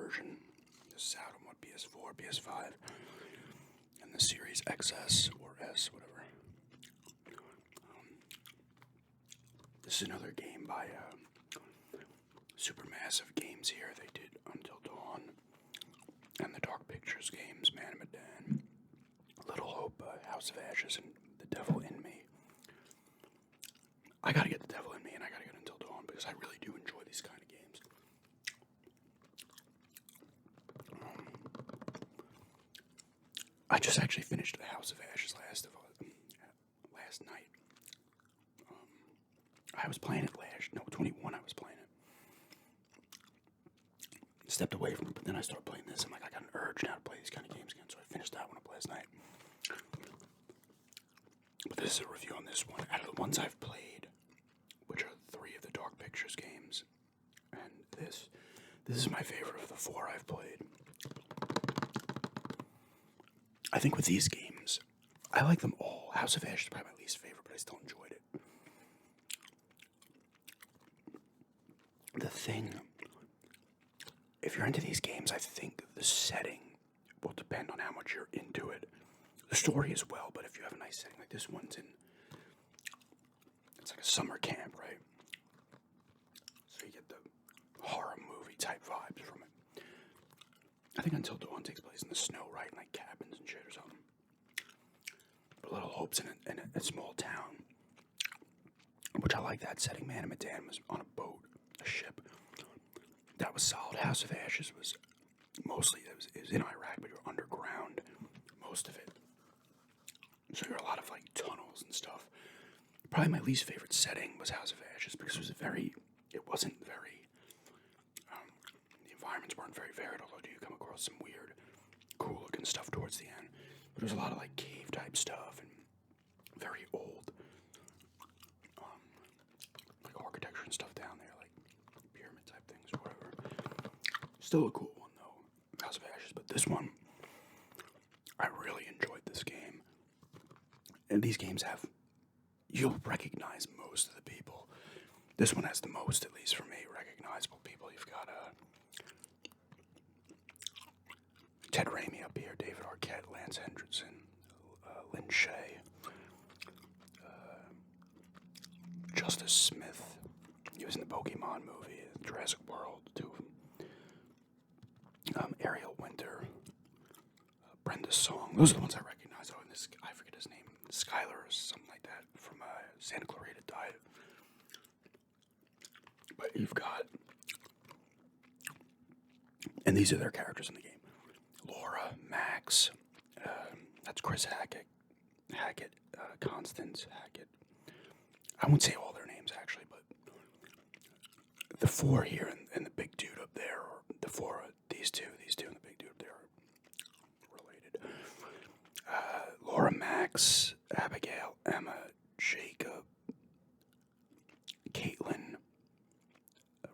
version. This is out on what, PS4, PS5, and the Series XS or S, whatever. This is another game by Supermassive Games here. They did Until Dawn and the Dark Pictures games, Man of Medan, Little Hope, House of Ashes, and The Devil in Me. I gotta get The Devil in Me and I gotta get Until Dawn because I really do enjoy these kind of games. I just actually finished The House of Ashes last night. I was playing it 21 I was playing it. Stepped away from it, but then I started playing this. I'm like, I got an urge now to play these kind of games again, so I finished that one up last night. But this is a review on this one. Out of the ones I've played, which are 3 of the Dark Pictures games, and this is my favorite of the 4 I've played. I think with these games, I like them all. House of Ashes is probably my least favorite, but I still enjoyed it. The thing, if you're into these games, I think the setting will depend on how much you're into it. The story as well, but if you have a nice setting, like this one's in, it's like a summer camp, right? So you get the horror movie type vibes from it. I think Until Dawn takes place in the snow, right? In like cabins and shit or something. But Little Hope's in a small town, which I like that setting. Man of Medan was on a boat. A ship. That was solid. House of Ashes was mostly, it was in Iraq, but you're underground, most of it. So you're a lot of like tunnels and stuff. Probably my least favorite setting was House of Ashes because it wasn't very, the environments weren't very varied, although you come across some weird, cool looking stuff towards the end. But there was a lot of like cave type stuff and very old, like architecture and stuff down there, like pyramid type things or whatever. Still a cool one though, House of Ashes. But this one, I really enjoyed this game. And these games you'll recognize most of the people. This one has the most, at least for me, recognizable people. You've got Ted Raimi up here, David Arquette, Lance Henriksen, Lynn Shay, Justice Smith. He was in the Pokemon movie, Jurassic World, 2 of them. Ariel Winter, Brenda Song. Those are the ones I recognize. Oh, and this, I forget his name, Skylar or something like that, from Santa Clarita Diet. But you've got, and these are their characters in the game. Laura, Max, that's Chris Hackett, Constance Hackett. I won't say all their names actually, but the 4 here and the big dude up there, or the 4, these two and the big dude up there are related. Laura, Max, Abigail, Emma, Jacob, Caitlin,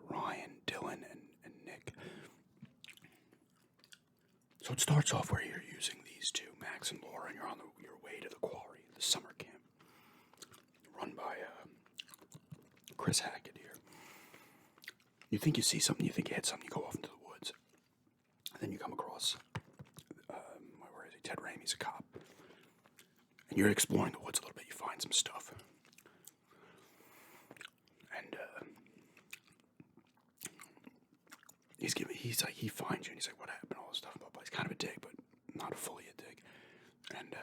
Ryan, Dylan, and Nick. So it starts off where you're using these 2, Max and Laura, and you're on your way to the Quarry, the summer camp, run by Chris Hackett here. You think you see something, you think you hit something, you go off into the woods. And then you come across, where is he? Ted Raimi's a cop. And you're exploring the woods a little bit, you find some stuff. And he finds you and he's like, what happened? All this stuff, blah, blah. He's kind of a dick, but not fully a dick. And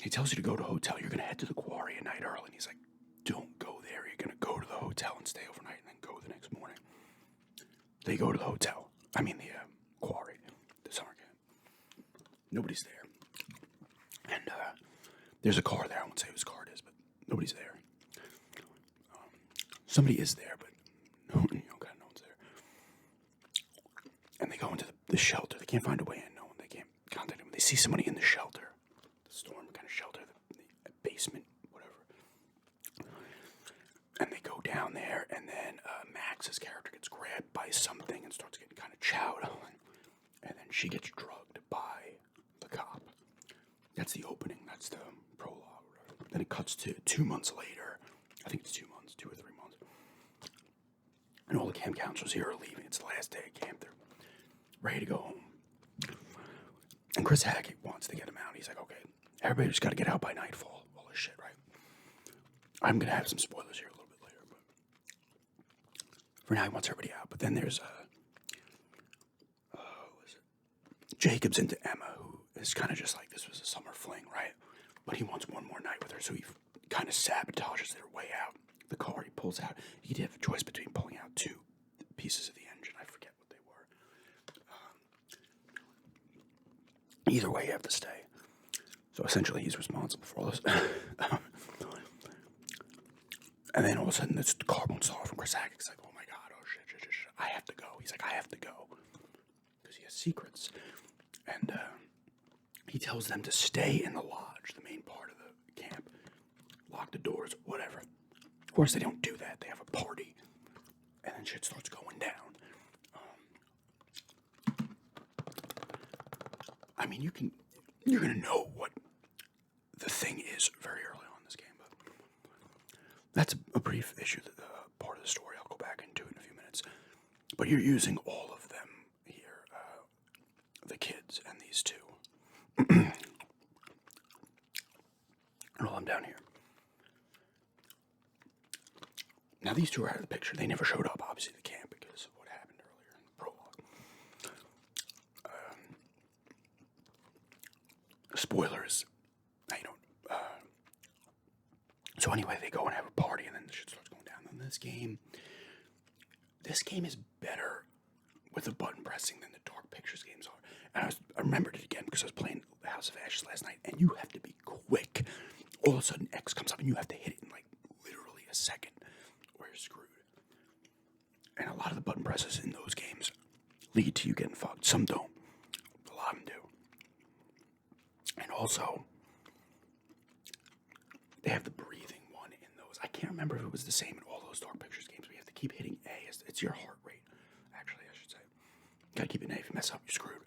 he tells you to go to a hotel. You're going to head to the Quarry at night early. And he's like, don't go there. You're going to go to the hotel and stay overnight and then go the next morning. They go to the hotel. I mean the Quarry, the summer camp. Nobody's there. And there's a car there. I won't say whose car it is, but nobody's there. Somebody is there, but no one's there. And they go into the shelter. They can't find a way in. They can't contact them. They see somebody in the shelter. The storm kind of shelter, the basement, whatever. And they go down there, and then Max's character gets grabbed by something and starts getting kind of chowed on. And then she gets drugged by the cop. That's the opening. That's the prologue. Then it cuts to 2 months later. I think it's 2 months, 2 or 3 months. And all the camp counselors here are leaving. It's the last day of camp. They're ready to go home. And Chris Hackett wants to get him out. He's like, okay, everybody just got to get out by nightfall. All this shit, right? I'm going to have some spoilers here a little bit later. But for now, he wants everybody out. But then there's Jacob's into Emma, who is kind of just like, this was a summer fling, right? But he wants one more night with her, so he kind of sabotages their way out. The car he pulls out. He did have a choice between pulling out two pieces of the engine. I forget what they were. Either way, you have to stay. So essentially, he's responsible for all this. And then all of a sudden, this car won't start from Chris Hackett's like, oh my god, oh shit, I have to go. He's like, I have to go. Because he has secrets. And he tells them to stay in the lodge, the main part of the camp. Lock the doors, whatever. Of course, they don't do that. They have a party. And then shit starts going down. I mean, you're going to know what the thing is very early on in this game. But that's a brief issue, part of the story. I'll go back into it in a few minutes. But you're using all of them here, the kids and these two. And all them down here. Now, these two are out of the picture. They never showed up, obviously, at the camp because of what happened earlier in the prologue. Spoilers. I don't. So anyway, they go and have a party, and then the shit starts going down. And this game is better with the button pressing than the Dark Pictures games are. And I remembered it again because I was playing the House of Ashes last night, and you have to be quick. All of a sudden, X comes up, and you have to hit it in like literally a second, or you're screwed. And a lot of the button presses in those games lead to you getting fucked. Some don't. A lot of them do. And also, they have the breathing one in those. I can't remember if it was the same in all those Dark Pictures games, but you have to keep hitting A. It's your heart rate, actually, I should say. You gotta keep it A. If you mess up, you're screwed.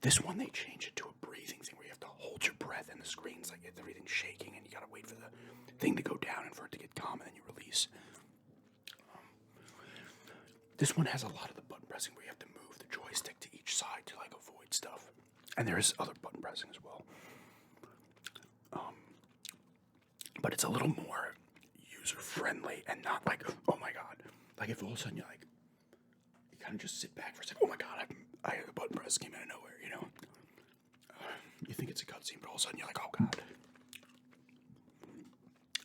This one, they change it to a breathing thing where you have to hold your breath and the screen's like everything's shaking and you gotta wait for the thing to go down and for it to get calm and then you release. This one has a lot of the button pressing where you have to move the joystick to each side to like avoid stuff. And there is other button pressing as well. But it's a little more user-friendly and not like, oh my god. Like if all of a sudden you kind of just sit back for a second, oh my god, I the button press came out of nowhere, you know? You think it's a cutscene, but all of a sudden you're like, oh god.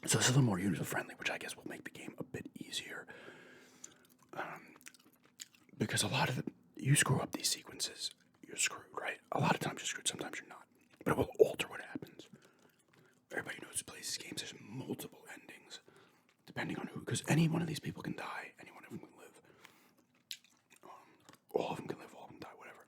So it's a little more user-friendly, which I guess will make the game a bit easier. Because a lot of you screw up these sequences, you're screwed, right? A lot of times you're screwed, sometimes you're not. But it will alter what happens. Everybody knows who plays these games. There's multiple endings, depending on who. Because any one of these people can die. Any one of them can live. All of them can live. All of them die. Whatever.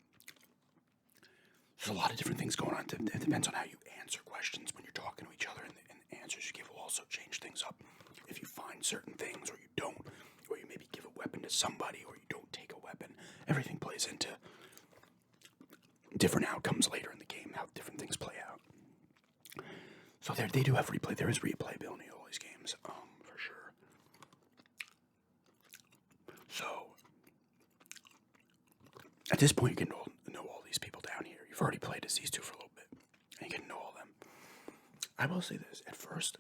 There's a lot of different things going on. It depends on how you answer questions when you're talking to each other, and the answers you give will also change things up. If you find certain things, or you don't, or you maybe give a weapon to somebody, or you don't take a weapon, everything plays into different outcomes later in the game. How different things play out. So they do have replay. There is replayability in all these games, for sure. So at this point, you can know all these people down here. You've already played as these two for a little bit, and you can know all them. I will say this: at first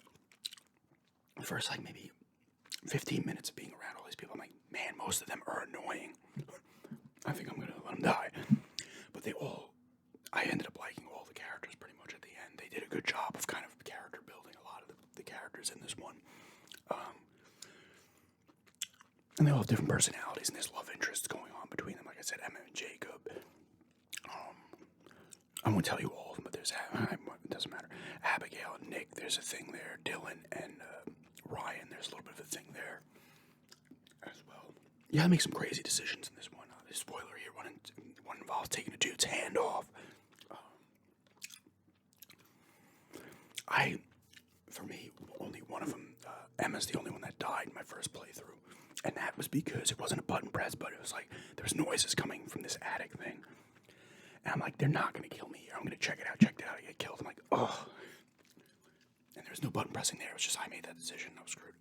like maybe 15 minutes of being around all these people, I'm like, man, most of them are annoying. I think I'm gonna let them die. But I ended up liking all the characters pretty much at the end. They did a good job of kind of character building a lot of the characters in this one. And they all have different personalities, and there's love interests going on between them. Like I said, Emma and Jacob. I won't tell you all of them, but it doesn't matter. Abigail and Nick, there's a thing there. Dylan and Ryan, there's a little bit of a thing there as well. Yeah, I make some crazy decisions in this one. Spoiler here, one involves taking a dude's hand off. For me, only one of them, Emma's the only one that died in my first playthrough. And that was because it wasn't a button press, but it was like, there was noises coming from this attic thing. And I'm like, they're not going to kill me here. I'm going to check it out, I get killed. I'm like, ugh. And there was no button pressing there. It was just, I made that decision. I was screwed.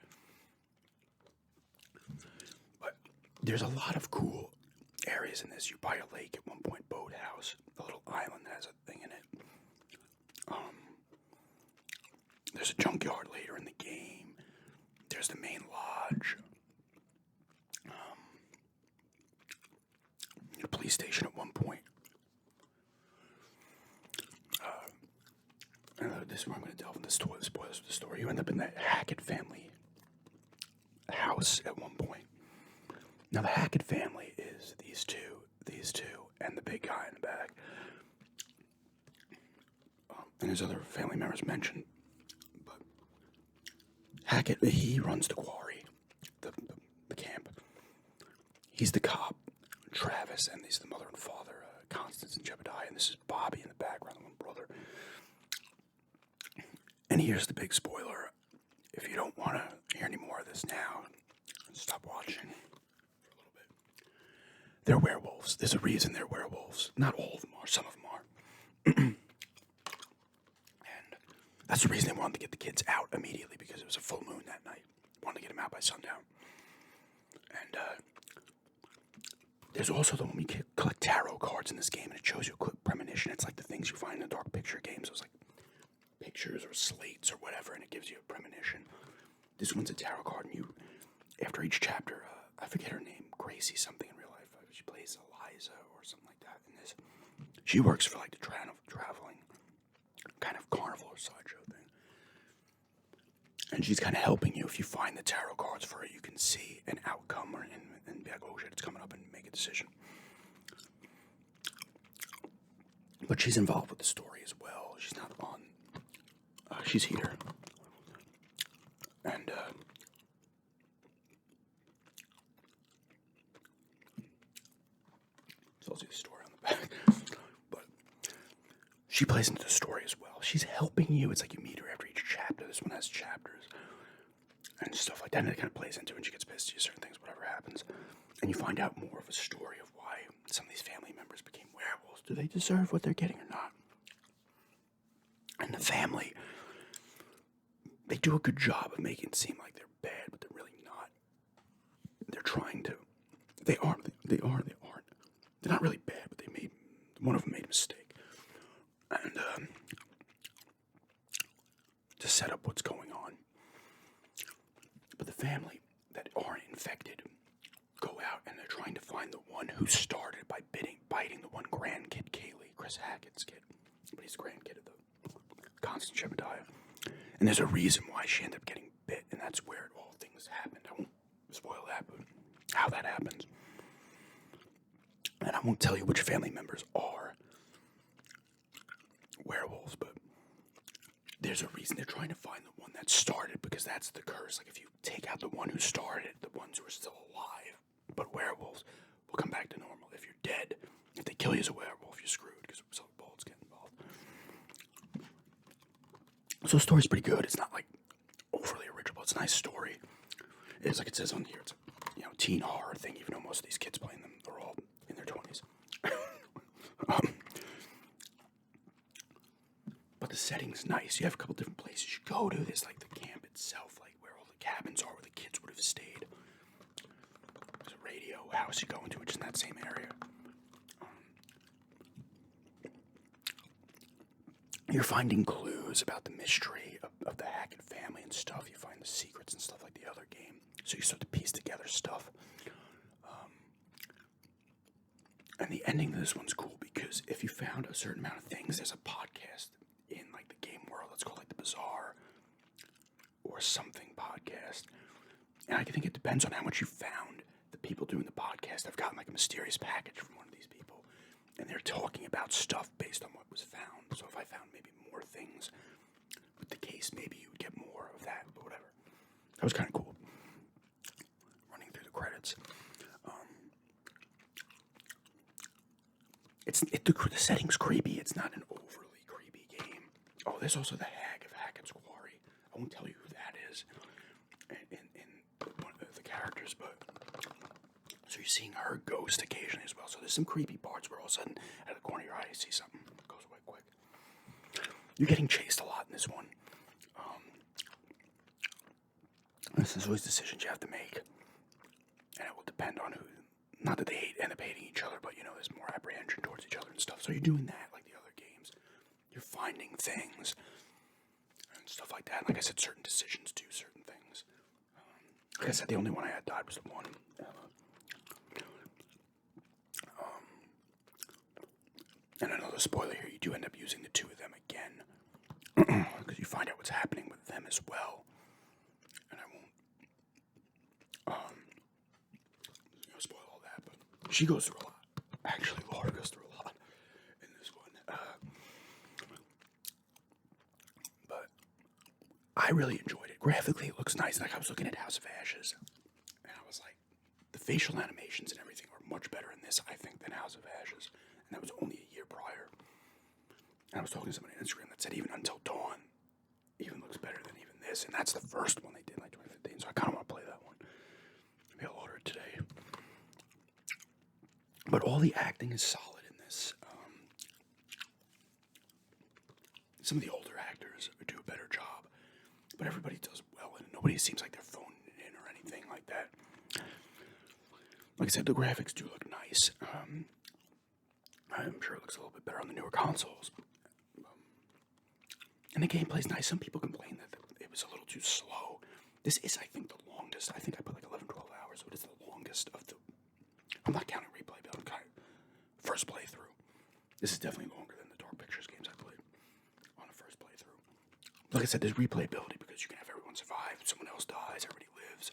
But there's a lot of cool areas in this. You buy a lake at one point, boathouse, a little island that has a thing in it. There's a junkyard later in the game. There's the main lodge. A police station at one point. This is where I'm going to delve into spoilers of the story. You end up in the Hackett family house at one point. Now, the Hackett family is these two, and the big guy in the back. And there's other family members mentioned. But Hackett, he runs the Quarry, the camp. He's the cop, Travis, and these are the mother and father, Constance and Jebediah, and this is Bobby in the background, the one brother. And here's the big spoiler. If you don't want to hear any more of this now, stop watching for a little bit. They're werewolves. There's a reason they're werewolves. Not all of them are. Some of them are. And that's the reason they wanted to get the kids out immediately, because it was a full moon that night. Wanted to get them out by sundown. And there's also the one we collect tarot cards in this game, and it shows you a quick premonition. It's like the things you find in the dark picture games. It was like pictures or slates or whatever, and it gives you a premonition. This one's a tarot card, and you, after each chapter, I forget her name, Gracie something in real life. She plays Eliza or something like that in this. She works for like the traveling kind of carnival or sideshow thing. And she's kind of helping you. If you find the tarot cards for it, you can see an outcome and be like, oh shit, it's coming up, and make a decision. But she's involved with the story as well. She's not on. She's here. And so I'll see the story on the back. But she plays into the story as well. She's helping you. It's like you meet her after each chapter. This one has chapters and stuff like that. And it kind of plays into it, and she gets pissed at you, certain things, whatever happens. And you find out more of a story of why some of these family members became werewolves. Do they deserve what they're getting or not? And the family, they do a good job of making it seem like they're bad, but they're really not. They're trying to. They aren't. They're not really bad, but one of them made a mistake. And to set up what's going on. But the family that aren't infected go out, and they're trying to find the one who started by biting the one grandkid, Kaylee, Chris Hackett's kid. But he's the grandkid of the Constance Jebediah. And there's a reason why she ended up getting bit, and that's where all things happened. I won't spoil that, but how that happens. And I won't tell you which family members are werewolves, but there's a reason they're trying to find the one that started, because that's the curse. Like, if you take out the one who started, the ones who are still alive, but werewolves, will come back to normal. If you're dead, if they kill you as a werewolf, you're screwed, because some bullets get involved. So the story's pretty good. It's not like overly original. It's a nice story. It's like it says on here. It's a teen horror thing, even though most of these kids playing them are all in their 20s. But the setting's nice. You have a couple different places you go to. There's like the camp itself, like where all the cabins are, where the kids would have stayed. There's a radio house you go into, which is in that same area. You're finding clues about the mystery of the Hackett family and stuff. You find the secrets and stuff like the other game. So you start to piece together stuff. And the ending of this one's cool, because if you found a certain amount of things, there's a podcast in like the game world. It's called like the Bazaar or something podcast. And I think it depends on how much you found. The people doing the podcast have gotten like a mysterious package from one of these people, and they're talking about stuff based on what was found. So if I found maybe more things with the case, maybe you would get more of that, but whatever. That was kind of cool. Running through the credits. The setting's creepy. It's not an overly creepy game. Oh, there's also the Hag of Hackett's Quarry. I won't tell you who that is in one of the characters, but so you're seeing her ghost occasionally as well. So there's some creepy parts where all of a sudden, out of the corner of your eye, you see something that goes away quick. You're getting chased a lot in this one. There's always decisions you have to make, and it will depend on not that they end up hating each other, but there's more apprehension towards each other and stuff. So you're doing that like the other games. You're finding things and stuff like that. And like I said, certain decisions do certain things. Like I said, the only one I had died was the one. And another spoiler here, you do end up using the two of them again. Because you find out what's happening with them as well. And I won't spoil all that, but she goes through a lot. Actually, Laura goes through a lot in this one. But I really enjoyed it. Graphically, it looks nice. Like, I was looking at House of Ashes, and I was like, the facial animations and everything are much better in this, I think, than House of Ashes. And that was only a year prior. And I was talking to somebody on Instagram that said even Until Dawn even looks better than even this. And that's the first one they did in like 2015. So I kind of want to play that one. Maybe I'll order it today. But all the acting is solid in this. Some of the older actors do a better job. But everybody does well. And nobody seems like they're phoning it in or anything like that. Like I said, the graphics do look nice. I'm sure it looks a little bit better on the newer consoles. And the gameplay's nice. Some people complain that it was a little too slow. This is, I think, the longest. I think I put like 11, 12 hours, but it's the longest of the... I'm not counting replay, but I'm kind of... First playthrough. This is definitely longer than the Dark Pictures games I played on a first playthrough. Like I said, there's replayability because you can have everyone survive. Someone else dies, everybody lives.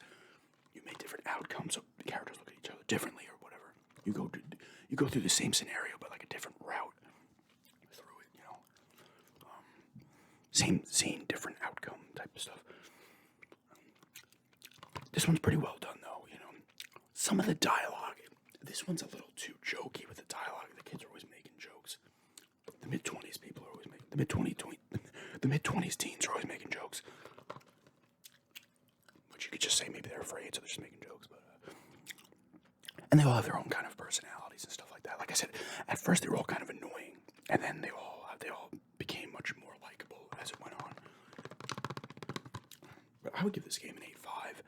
You make different outcomes, so the characters look at each other differently or whatever. You go through the same scenario, but like a different route through it, Same scene, different outcome type of stuff. This one's pretty well done, though, Some of the dialogue, this one's a little too jokey with the dialogue. The kids are always making jokes. The mid-20s people are always making... The mid-20s teens are always making jokes. Which you could just say maybe they're afraid, so they're just making jokes, but... And they all have their own kind of personalities and stuff like that. Like I said, at first they were all kind of annoying, and then they all became much more likable as it went on. But I would give this game an 8.5.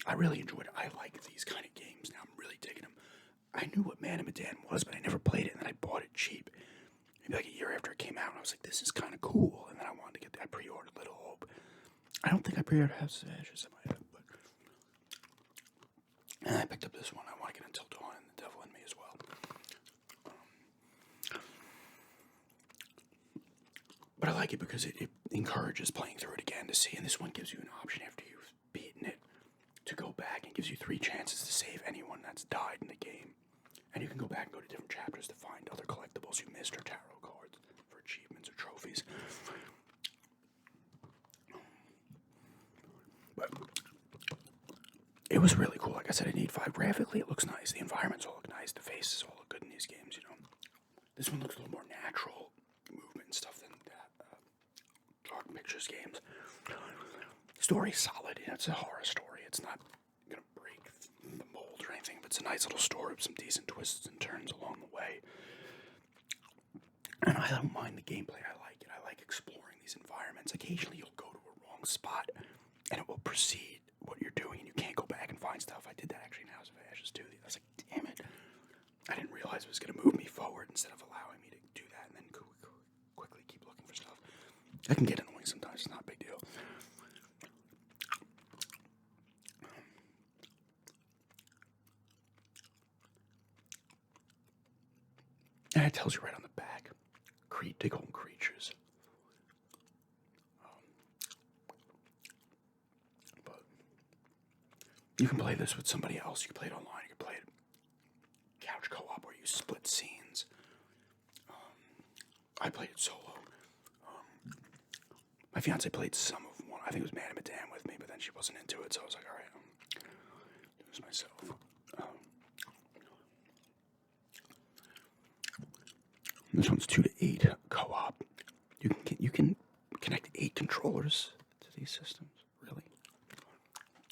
I really enjoyed it. I like these kind of games now. I'm really digging them. I knew what Man of Medan was, but I never played it, and then I bought it cheap. Maybe like a year after it came out, and I was like, this is kind of cool. And then I wanted to get I pre-ordered Little Hope. I don't think I pre-ordered House of Ashes. I might have, but... And I picked up this one. I want to get Until Dawn and The Devil in Me as well. But I like it because it encourages playing through it again to see. And this one gives you an option after you've beaten it to go back and gives you 3 chances to save anyone that's died in the game. And you can go back and go to different chapters to find other collectibles you missed or tarot cards for achievements or trophies. But it was really cool. Like I said, an 8.5. Graphically, it looks nice. The environments all look nice. The faces all look good in these games, This one looks a little more natural movement and stuff than that Dark Pictures games. Story's solid. It's a horror story. It's not going to break the mold or anything, but it's a nice little story with some decent twists and turns along the way. And I don't mind the gameplay. I like it. I like exploring these environments. Occasionally, you'll go to a wrong spot, and it will precede what you're doing, and you can't go back and find stuff. I did that actually in House of Ashes too. I was like, damn it. I didn't realize it was going to move me forward instead of allowing me to do that and then quickly keep looking for stuff. That can get annoying sometimes. It's not a big deal. And it tells you right on the back, dig home creatures. But you can play this with somebody else. You can play it online. You can play it couch co-op where you split scenes. I played it solo. My fiance played some of one. I think it was Man of Medan with me, but then she wasn't into it, so I was like, all right, I'm doing this myself. This one's 2 to 8 co-op. You can connect 8 controllers to these systems. Really?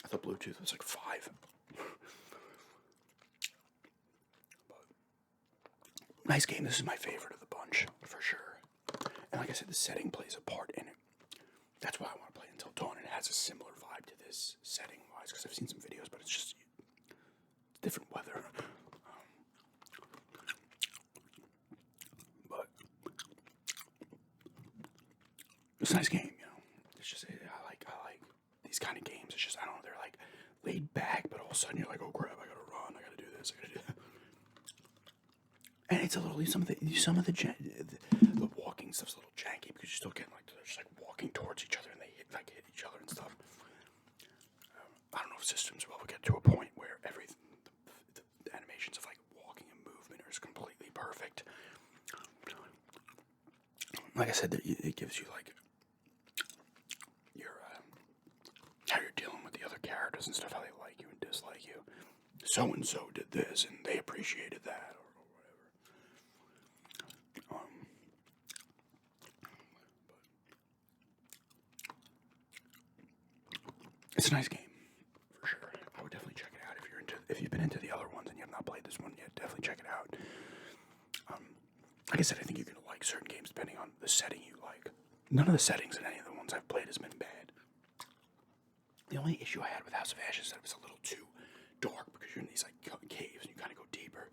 I thought Bluetooth was like 5. But, nice game. This is my favorite of the bunch for sure. And like I said, the setting plays a part in it. That's why I want to play Until Dawn. It has a similar vibe to this setting-wise because I've seen some videos, but it's different weather. It's a nice game, you know. It's just I like these kind of games. It's just I don't know. They're like laid back, but all of a sudden you're like, oh crap, I gotta run. I gotta do this. I gotta do that. And it's a little the walking stuff's a little janky because you're still getting like they're just like walking towards each other and they hit each other and stuff. I don't know if systems will get to a point where everything the animations of like walking and movement are completely perfect. Like I said, it gives you like your how you're dealing with the other characters and stuff, how they like you and dislike you. So and so did this, and they appreciated that, or whatever. It's a nice game for sure. I would definitely check it out if you've been into the other ones and you have not played this one yet. Definitely check it out. Like I said, I think you're gonna like certain games depending on the setting you like. None of the settings in any of the ones I've played has been bad. The only issue I had with House of Ashes is that it was a little too dark because you're in these like caves and you kind of go deeper.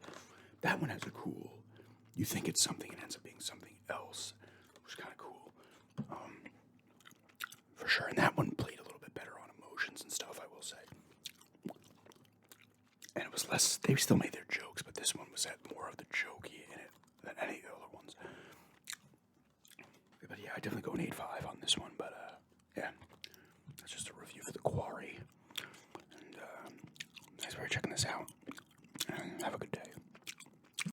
That one has a cool. You think it's something and it ends up being something else, which is kind of cool. For sure, and that one played a little bit better on emotions and stuff, I will say. And it was less. They still made their jokes, but this one had more of the jokey in it than any of the other ones. But yeah, I definitely go an 8.5 on this one. But yeah, that's just a review for the Quarry. And thanks for checking this out.